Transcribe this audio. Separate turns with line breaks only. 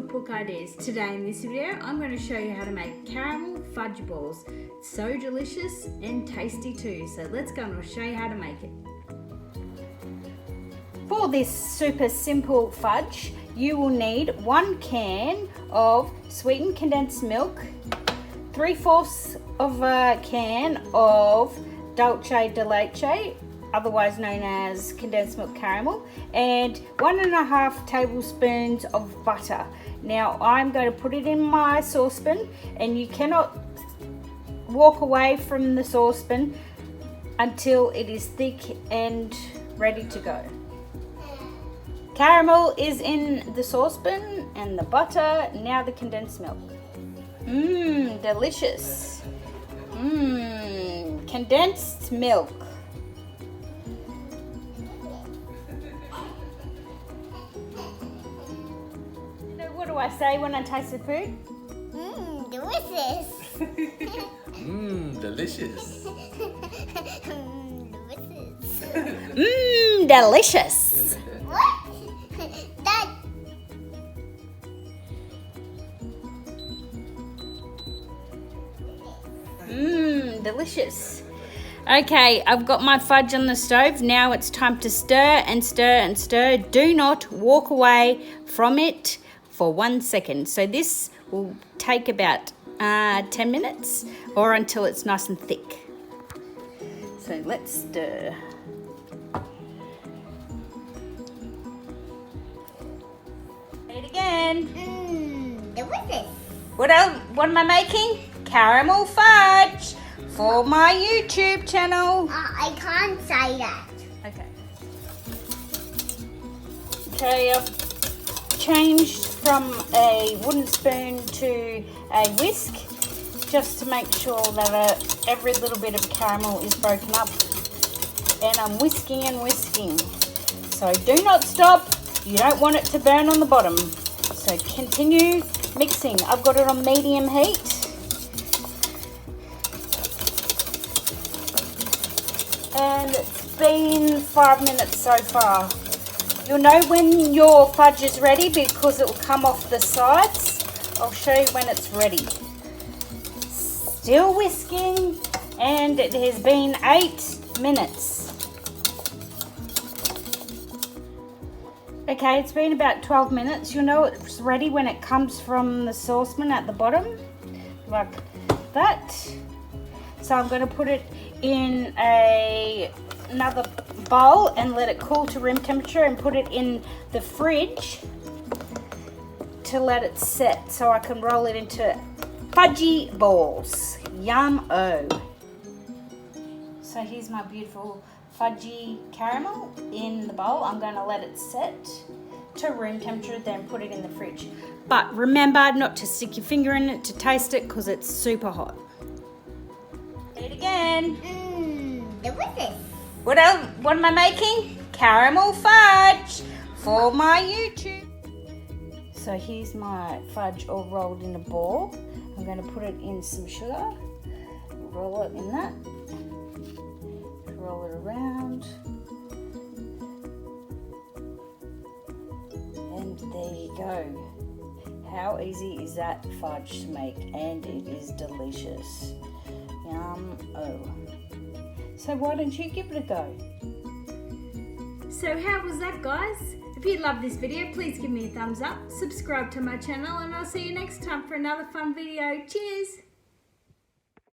cookbook ideas. Today in this video, I'm going to show you how to make caramel fudge balls. It's so delicious and tasty too. So let's go and I'll show you how to make it. For this super simple fudge, you will need 1 can of sweetened condensed milk, 3/4 of a can of Dulce de leche, otherwise known as condensed milk caramel, and 1.5 tablespoons of butter. Now I'm going to put it in my saucepan, and you cannot walk away from the saucepan until it is thick and ready to go. Caramel is in the saucepan and the butter, now the condensed milk. Delicious. Condensed milk. What do I say when I taste the food?
Delicious.
Delicious.
Delicious.
What? That.
Delicious. Okay, I've got my fudge on the stove. Now it's time to stir and stir and stir. Do not walk away from it for 1 second. So this will take about 10 minutes or until it's nice and thick. So let's stir. Say it again.
Delicious.
What am I making? Caramel fudge for my YouTube channel.
I can't say that.
Okay, I've changed from a wooden spoon to a whisk just to make sure that every little bit of caramel is broken up, and I'm whisking and whisking. So do not stop, you don't want it to burn on the bottom. So continue mixing. I've got it on medium heat. And it's been 5 minutes so far. You'll know when your fudge is ready because it will come off the sides. I'll show you when it's ready. Still whisking, and it has been 8 minutes. Okay, it's been about 12 minutes. You'll know it's ready when it comes from the saucepan at the bottom, like that. So I'm going to put it in another bowl and let it cool to room temperature, and put it in the fridge to let it set so I can roll it into fudgy balls. Yum-o. So here's my beautiful fudgy caramel in the bowl. I'm going to let it set to room temperature, then put it in the fridge. But remember not to stick your finger in it to taste it because it's super hot. Say it again.
Delicious.
What am I making? Caramel fudge for my YouTube. So here's my fudge all rolled in a ball. I'm going to put it in some sugar. Roll it in that. Roll it around. And there you go. How easy is that fudge to make? And it is delicious. Yum-o. So why don't you give it a go? So how was that, guys? If you loved this video, please give me a thumbs up, subscribe to my channel, and I'll see you next time for another fun video. Cheers!